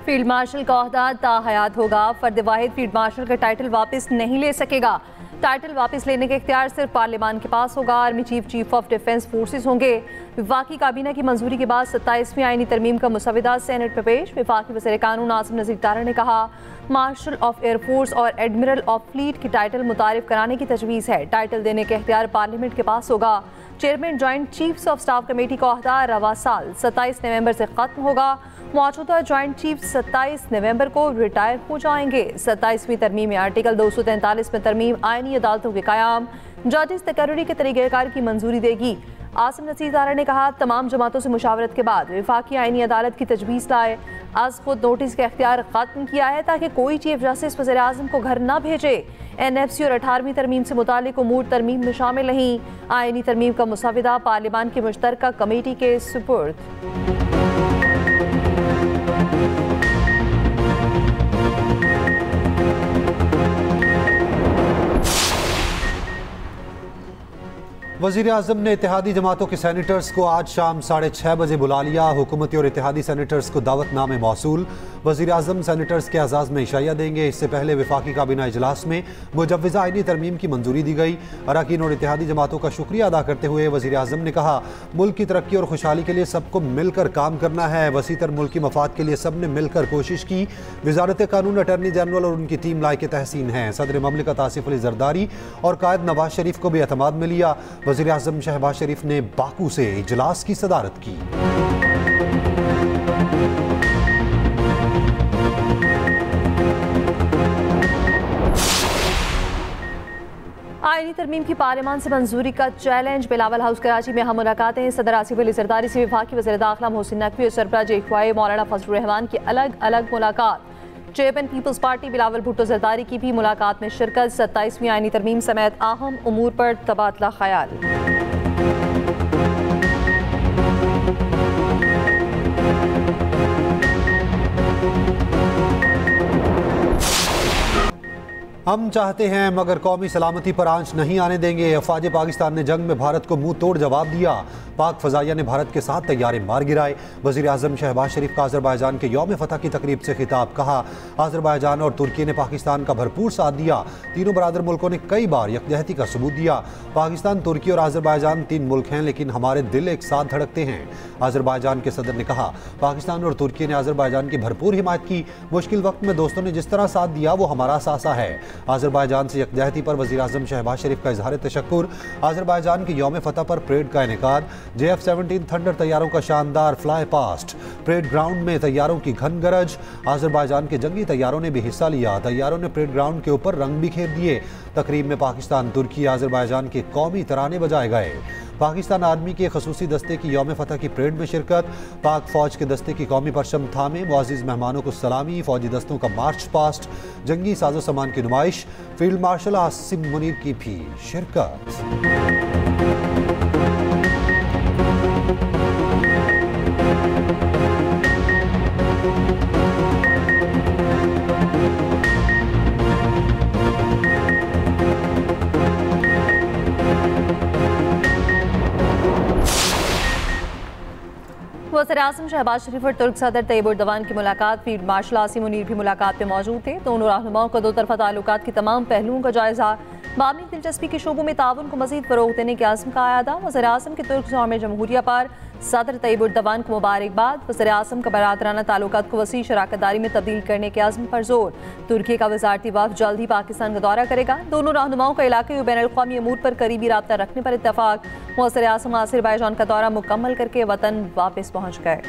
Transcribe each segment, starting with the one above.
Field marshal का ओहदा ताहयात होगा। फर्द वाहिद फील्ड मार्शल का टाइटल वापस नहीं ले सकेगा। टाइटल वापस लेने का इख्तियार सिर्फ पार्लियामान के पास होगा। Army chief chief of defence forces होंगे। वफाकी काबीना की मंजूरी के बाद 27वीं आईनी तरमीम का मुसविदा सेनेट में पेश। वफाकी वज़ीर कानून आसिम नज़ीर तारा ने कहा, मार्शल ऑफ एयरफोर्स और एडमिरल ऑफ फ्लीट की टाइटल मुतारिफ कराने की तजवीज़ है। टाइटल देने का इख्तियार पार्लियामेंट के पास होगा। Chairman joint chiefs of staff committee का ओहदा रवा साल 27 नवंबर से खत्म होगा। मौजूदा जॉइंट चीफ 27 नवंबर को रिटायर हो जाएंगे। 27वीं तरमीम में आर्टिकल 243 में तरमीम आईनी अदालतों के कायम, जजेस तकर्री के तरीक़ेकार की मंजूरी देगी। आसिम नज़ीर तारा ने कहा, तमाम जमातों से मुशावरत के बाद वफाकी आईनी अदालत की तजवीज़ लाए। आज खुद नोटिस का इख्तियार खत्म किया है ताकि कोई चीफ जस्टिस वज़ीर आज़म को घर न भेजे। NFC और 18वीं तरमीम से मुतालिक उमूर तरमीम में शामिल नहीं। आईनी तरमीम का मुसविदा पार्लियामान की मुश्तरका कमेटी के सुपुर्द। वज़ीर आज़म ने इत्तेहादी जमातों के सेनेटर्स को आज शाम 6:30 बजे बुला लिया। हुकूमती और इत्तेहादी सेनेटर्स को दावतनामे मौसूल। वज़ीर आज़म सेनेटर्स के एजाज़ में इशाया देंगे। इससे पहले वफाकी काबीना इजलास में मुजव्वज़ा आईनी तरमीम की मंजूरी दी गई। अरकान और इत्तेहादी जमातों का शुक्रिया अदा करते हुए वज़ीर आज़म ने कहा, मुल्क की तरक्की और खुशहाली के लिए सबको मिलकर काम करना है। वसीतर मुल्की मफाद के लिए सब ने मिलकर कोशिश की। वज़ारत कानून, अटर्नी जनरल और उनकी टीम लायक तहसीन है। सदर ममलिकत आसिफ अली जरदारी और कायद नवाज शरीफ को भी एतमाद में लिया। वज़ीर आज़म शहबाज शरीफ ने बाकू से इजलास की सदारत की। आईनी तरमीम की पार्लियामान से मंजूरी का चैलेंज। बिलावल हाउस कराची में हम मुलाकातें। सदर आसिफ अली जरदारी से वफाकी वज़ीर दाखिला मोहसिन नकवी और सरबराह जे मौलाना फजलुर रहमान की अलग अलग मुलाकात। Chairman peoples party Bilawal Bhutto Zardari की भी मुलाकात में शिरकत। 27वीं आईनी तरमीम समेत अहम उमूर पर तबादला ख्याल। हम चाहते हैं मगर कौमी सलामती पर आंच नहीं आने देंगे। अफवाज पाकिस्तान ने जंग में भारत को मुंह तोड़ जवाब दिया। पाक फजाइया ने भारत के 7 तैयारे मार गिराए। वज़ीर आज़म शहबाज शरीफ का अज़रबाईजान के यौम फतह की तकरीब से खिताब। कहा, अज़रबाईजान और तुर्की ने पाकिस्तान का भरपूर साथ दिया। तीनों बरादर मुल्कों ने कई बार यकजहती का सबूत दिया। पाकिस्तान, तुर्की और अज़रबाईजान 3 मुल्क हैं, लेकिन हमारे दिल एक साथ धड़कते हैं। अज़रबाईजान के सदर ने कहा, पाकिस्तान और तुर्की ने अज़रबाईजान की भरपूर हिमायत की। मुश्किल वक्त में दोस्तों ने जिस तरह साथ दिया वो हमारा सासा है। अज़रबाईजान से यकजहती पर वज़ीर आज़म शहबाज शरीफ का इजहार तशक्कुर। अज़रबाईजान के यौम फतह पर परेड का इनेकाद। JF-17 थंडर तैयारों का शानदार फ्लाई पास्ट। परेड ग्राउंड में तैयारों की घन गरज। अज़रबाईजान के जंगी तैयारों ने भी हिस्सा लिया। तैयारों ने परेड ग्राउंड के ऊपर रंग बिखेर दिए। तकरीब में पाकिस्तान, तुर्की, अज़रबाईजान के कौमी तराने बजाए गए। पाकिस्तान आर्मी के खसूसी दस्ते की यौम फतह की परेड में शिरकत। पाक फौज के दस्ते की कौमी परचम थामे। मुअज़्ज़िज़ मेहमानों को सलामी। फौजी दस्तों का मार्च पास्ट। जंगी साजो सामान की नुमाइश। फील्ड मार्शल आसिम मुनीर की भी शिरकत। वज़ीर आज़म शहबाज शरीफ और तुर्क सदर तैयब एर्दोगान की मुलाकात। फील्ड मार्शल आसिम मुनीर भी मुलाकात में मौजूद थे। दोनों रहनुमाओं का 2 तरफ़ा ताल्लुकात के तमाम पहलुओं का जायजा। बामी दिलचस्पी के शोबों में ताउन को मज़ीद फ़रोग़ देने के आज़म का आयादा। वज़ीर आज़म के तुर्क यौम जमहूरिया पर सदर तैयब एर्दोगान को मुबारकबाद। वज़ीर आज़म का बरादराना ताल्लुकात को वसी शराकतदारी में तब्दील करने के आज़म पर जोर। तुर्की का वज़ारती वफ़द जल्द ही पाकिस्तान का दौरा करेगा। दोनों रहनुमाओं का इलाक़ाई और बैनुल-अक़वामी अमूर पर करीबी राब्ता रखने पर इत्तफ़ाक़। वज़ीर आज़म अज़रबैजान का दौरा मुकम्मल करके वतन वापस पहुँच गए।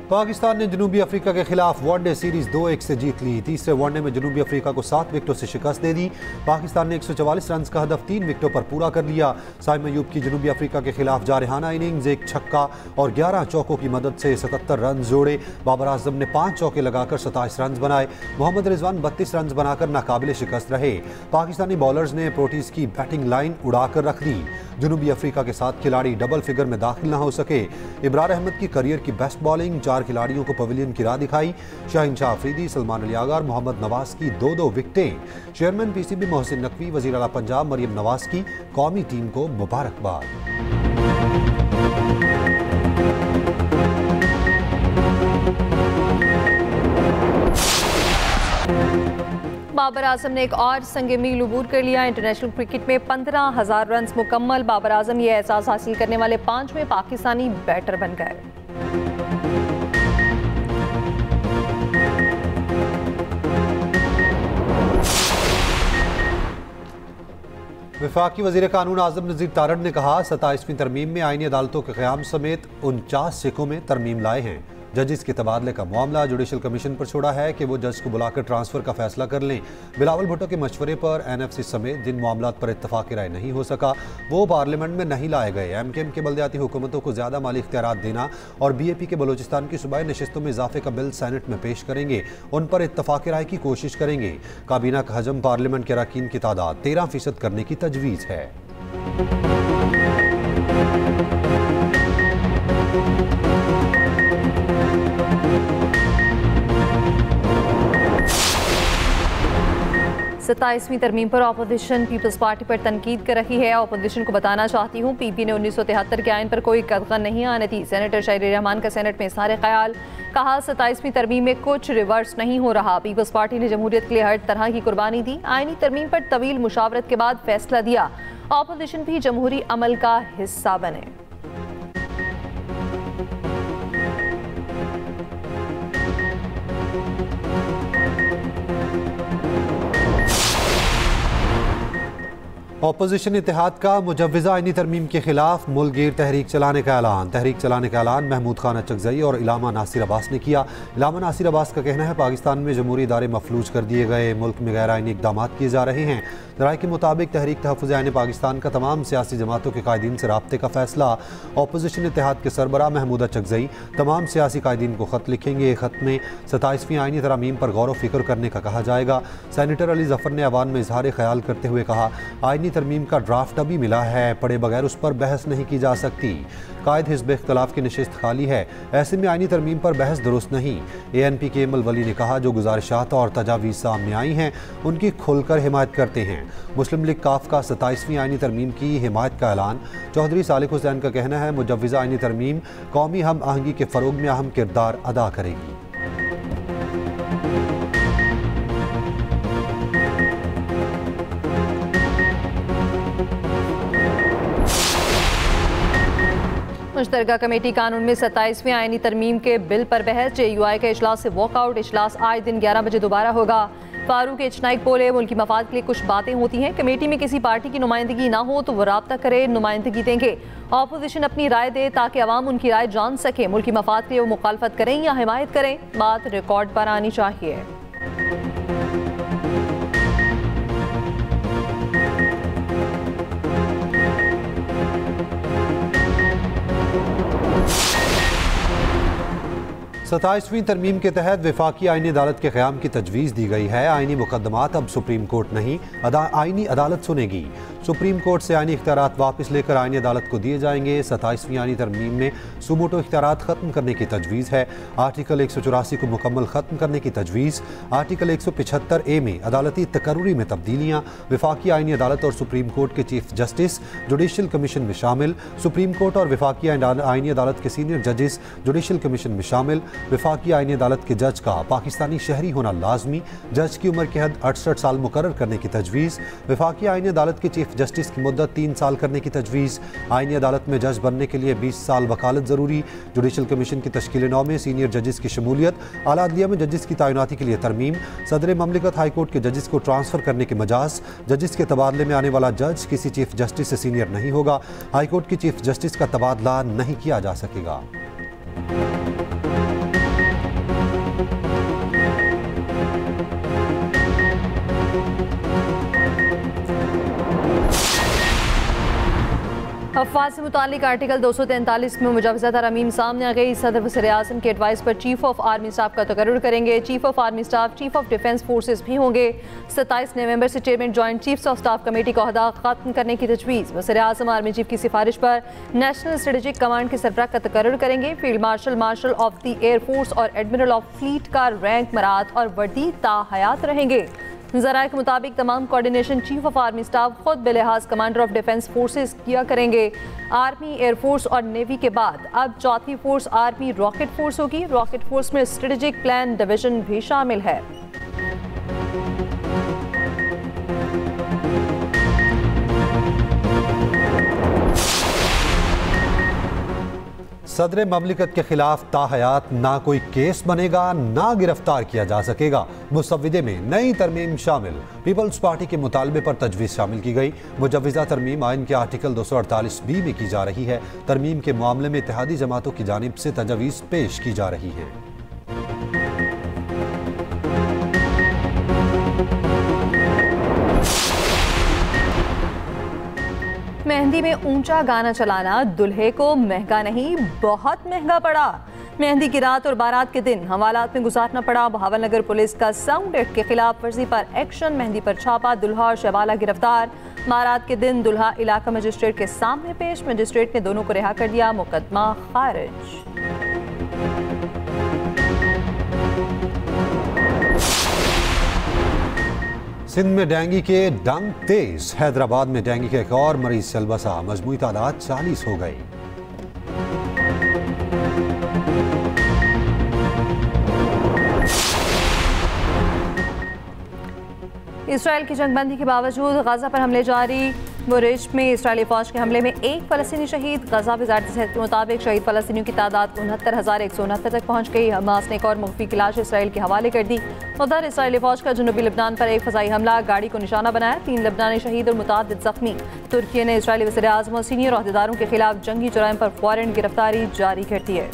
पाकिस्तान ने जनूबी अफ्रीका के खिलाफ वनडे सीरीज 2-1 से जीत ली। तीसरे वनडे में जनूबी अफ्रीका को 7 विकेटों से शिकस्त दे दी। पाकिस्तान ने 144 रन का हदफ 3 विकेटों पर पूरा कर लिया। साइम अयूब की जनूबी अफ्रीका के खिलाफ जारहाना इनिंग्स, 1 छक्का और 11 चौकों की मदद से 77 रन जोड़े। बाबर आजम ने 5 चौके लगाकर 27 रन बनाए। मोहम्मद रिजवान 32 रन बनाकर नाकाबिले शिकस्त रहे। पाकिस्तानी बॉलर्स ने प्रोटीज की बैटिंग लाइन उड़ाकर रख दी। जनूबी अफ्रीका के 7 खिलाड़ी डबल फिगर में दाखिल न हो सके। इब्रार अहमद की करियर की बेस्ट बॉलिंग, 4 खिलाड़ियों को पवेलियन की राह दिखाई। शाहिनशाह अफरीदी, सलमान अली आगा और मोहम्मद नवाज की 2-2 विकेटें। चेयरमैन पीसीबी मोहसिन नकवी, वजीर आला पंजाब मरियम नवाज की कौमी टीम को मुबारकबाद। बाबर आजम ने एक और संगे मील अबूर कर लिया। इंटरनेशनल क्रिकेट में 15,000 रन मुकम्मल। बाबर आजम ये एहसास हासिल करने वाले 5वें पाकिस्तानी बैटर बन गए। वफाकी वज़ीर कानून आज़म नज़ीर तारड़ ने कहा, 27वीं तरमीम में आईनी अदालतों के क़याम समेत 49 सिकों में तरमीम लाए हैं। जजिस के तबादले का मामला जुडिशल कमीशन पर छोड़ा है कि वो जज को बुलाकर ट्रांसफ़र का फैसला कर लें। बिलावल भुट्टो के मशवरे पर NFC समेत जिन मामलात पर इत्तफाक़ राय नहीं हो सका वो पार्लियामेंट में नहीं लाए गए। MKM के बल्दियाती हुकूमतों को ज़्यादा माली इख्तियारात देना और BAP के बलोचिस्तान की सूबाई नशिस्तों में इजाफे का बिल सेनेट में पेश करेंगे। उन पर इत्तफाक़ राय की कोशिश करेंगे। काबीना का हजम पार्लियामेंट के अरकान की तादाद 13% करने की तजवीज़ है। सत्ताईसवीं तरमीम पर अपोजिशन पीपल्स पार्टी पर तनकीद कर रही है। अपोजिशन को बताना चाहती हूँ, PP ने 1973 के आइन पर कोई कदगन नहीं आने दी। सेनेटर शायरी रहमान का सेनेट में इज़हार ख्याल। कहा, 27वीं तरमीम में कुछ रिवर्स नहीं हो रहा। पीपल्स पार्टी ने जमहूरियत के लिए हर तरह की कुर्बानी दी। आइनी तरमीम पर तवील मुशावरत के बाद फैसला दिया। अपोजिशन भी जमहूरी अमल का हिस्सा बने। अपोजिशन इत्तेहाद का मुजव्वज़ा आईनी तरमीम के खिलाफ मुल्कगीर तहरीक चलाने का ऐलान। तहरीक चलाने का ऐलान महमूद खान अचकज़ई और इलामा नासिर अब्बास ने किया। इलामा नासिर अब्बास का कहना है, पाकिस्तान में जमहूरी इदारे मफलूज कर दिए गए, मुल्क में गैर आईनी इक़दाम किए जा रहे हैं। राय के मुताबिक तहरीक तहफ़्फ़ुज़ आईन पाकिस्तान का तमाम सियासी जमातों के कायदीन से राब्ते का फैसला। अपोजिशन इत्तेहाद के सरबराह महमूद अचकज़ई तमाम सियासी कायदीन को ख़त लिखेंगे। ख़त में 27वीं आईनी तरमीम पर गौर व फिक्र करने का कहा जाएगा। सेनेटर अली ज़फ़र ने अवान में इजहार ख्याल करते हुए कहा, आईनी तरमीम का ड्राफ्ट अभी मिला है, पढ़े बगैर उस पर बहस नहीं की जा सकती। कायद हिज़्ब इख्तिलाफ की नशिस्त खाली है, ऐसे में आईनी तरमीम पर बहस दुरुस्त नहीं। ANP के एमल वली ने कहा, जो गुजारिशात और तजावीज़ सामने आई हैं उनकी खुलकर हिमायत करते हैं। मुस्लिम लीग काफ का 27वीं आईनी तरमीम की हिमायत का ऐलान। चौधरी सालिक हुसैन का कहना है, मुजव्वज़ा आईनी तरमीम कौमी हम आहंगी के फ़रोग में अहम किरदार अदा करेगी। मुश्तरका कमेटी कानून में 27वीं आईनी तरमीम के बिल पर बहस। JUI का इजलास से वॉकआउट। इजलास आए दिन 11 बजे दोबारा होगा। फारूक एच नाइक बोले, मुल्की मफाद के लिए कुछ बातें होती हैं, कमेटी में किसी पार्टी की नुमाइंदगी ना हो तो वो राब्ता करे, नुमाइंदगी देंगे। अपोजिशन अपनी राय दे ताकि अवाम उनकी राय जान सके। मुल्की मफाद के लिए वो मुखालफत करें या हिमायत करें, बात रिकॉर्ड पर आनी चाहिए। सताईसवीं तरमीम के तहत वफाकी आईनी अदालत के क़याम की तजवीज़ दी गई है। आईनी मुकदमात अब सुप्रीम कोर्ट नहीं आईनी अदालत सुनेगी। सुप्रीम कोर्ट से आईनी इख्तियारात वापस लेकर आईनी अदालत को दिए जाएंगे। 27वीं आईनी तरमीम में सुमोटो इख्तियारात ख़त्म करने की तजवीज़ है। आर्टिकल 184 को मुकम्मल ख़त्म करने की तजवीज़। आर्टिकल 175A में अदालती तकर्री में तब्दीलियाँ। वफाकी आईनी अदालत और सुप्रीम कोर्ट के चीफ जस्टिस जुडिशल कमीशन में शामिल। सुप्रीम कोर्ट और वफाकी आईनी अदालत के सीनियर जजेस जुडिशल कमीशन में शामिल। वफाकी आईनी अदालत के जज का पाकिस्तानी शहरी होना लाजमी। जज की उम्र की हद 68 साल मुकर्रर करने की तजवीज़। वफाकी आईनी अदालत के चीफ जस्टिस की मुद्दत 3 साल करने की तजवीज़। आईनी अदालत में जज बनने के लिए 20 साल वकालत ज़रूरी। जुडिशल कमीशन की तश्कील 9 में सीनियर जजेस की शमूलियत। आला अदलिया में जजेस की तैनाती के लिए तरमीम। सदर ममलिकत हाई कोर्ट के जजेस को ट्रांसफ़र करने के मजाज। जजेस के तबादले में आने वाला जज किसी चीफ जस्टिस से सीनियर नहीं होगा। हाई कोर्ट की चीफ जस्टिस का तबादला नहीं किया जा सकेगा। अफवाज से मुतालिक आर्टिकल 243 में मुजवज़ा तरमीम सामने आ गई। सदर वज़ीर-ए-आज़म के एडवाइस पर चीफ ऑफ आर्मी स्टाफ का तकर्रुर करेंगे। Chief of army staff chief of defence forces भी होंगे। 27 नवंबर से chairman joint chiefs of staff committee का ओहदा खत्म करने की तजवीज़। वज़ीर-ए-आज़म आर्मी चीफ की सिफारिश पर नेशनल स्ट्रेटेजिक कमांड के सरबराह का तकर्रुर करेंगे। Field marshal, marshal of the air force और एडमिरल ऑफ फ्लीट का रैंक, मरात और वर्दी ताहयात रहेंगे। ज़राए के मुताबिक तमाम coordination chief of army staff खुद बेलिहाज कमांडर ऑफ डिफेंस फोर्सेस किया करेंगे। आर्मी, एयरफोर्स और नेवी के बाद अब चौथी फोर्स आर्मी रॉकेट फोर्स होगी। रॉकेट फोर्स में स्ट्रेटेजिक प्लान डिवीजन भी शामिल है। सदर ममलिकत के खिलाफ ताहयात ना कोई केस बनेगा, ना गिरफ्तार किया जा सकेगा। मुसव्विदे में नई तरमीम शामिल। पीपल्स पार्टी के मुतालबे पर तजवीज़ शामिल की गई। मुजवज़ा तरमीम आइन के आर्टिकल 248B में की जा रही है। तरमीम के मामले में इत्तेहादी जमातों की जानिब से तजवीज़ पेश की जा रही है। मेहंदी में ऊंचा गाना चलाना दुल्हे को महंगा नहीं, बहुत महंगा पड़ा। मेहंदी की रात और बारात के दिन हवालात में गुजारना पड़ा। बहावलनगर पुलिस का साउंड एक्ट के खिलाफ वर्जी पर एक्शन। मेहंदी पर छापा, दुल्हा और शहवाला गिरफ्तार। बारात के दिन दुल्हा इलाका मजिस्ट्रेट के सामने पेश। मजिस्ट्रेट ने दोनों को रिहा कर दिया। मुकदमा खारिज। सिंध में डेंगू के डंक तेज। हैदराबाद में डेंगू के एक और मरीज से अलबसा। मजमूई तादाद 40 हो गई। इसराइल की जंगबंदी के बावजूद गजा पर हमले जारी। बुरेश में इसराइली फौज के हमले में एक फ़लस्तीनी शहीद। गजा वज़ारत सेहत के मुताबिक शहीद फ़लस्तीनियों की तादाद 69,169 तक पहुँच गई। हमास ने एक और मुख्फी की लाश इसराइल के हवाले कर दी। उधर इसराइली फौज का जनूबी लेबनान पर एक फ़ज़ाई हमला, गाड़ी को निशाना बनाया। 3 लेबनानी शहीद और मुतअद्दिद ज़ख्मी। तुर्की ने इसराइली वज़ीर-ए-आज़म और सीनियर अहदेदारों के खिलाफ जंगी जुराइम पर फ़ौरन गिरफ्तारी जारी कर दी है।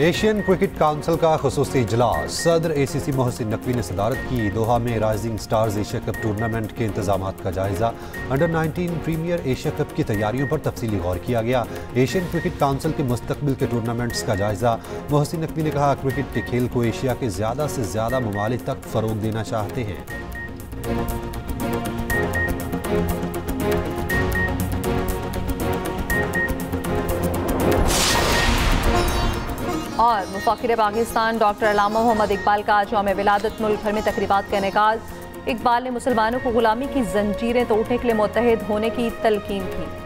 एशियन क्रिकेट काउंसिल का खुसूसी इजलास। सदर ACC मोहसिन नकवी ने सदारत की। दोहा में rising stars Asia cup tournament के इंतजामात का जायजा। अंडर 19 प्रीमियर एशिया कप की तैयारियों पर तफसीली गौर किया गया। एशियन क्रिकेट काउंसिल के मुस्तकबिल के टूर्नामेंट्स का जायजा। मोहसिन नकवी ने कहा, क्रिकेट के खेल को एशिया के ज़्यादा से ज़्यादा ममालिक तक फ़रोग देना चाहते हैं। और मुफ़क्किर पाकिस्तान डॉक्टर अल्लामा मोहम्मद इकबाल का आज यौम विलादत मुल्क भर में तकरीबात का इनेकाद। इकबाल ने मुसलमानों को गुलामी की जंजीरें तोड़ने के लिए मुत्तहिद होने की तलकीन की।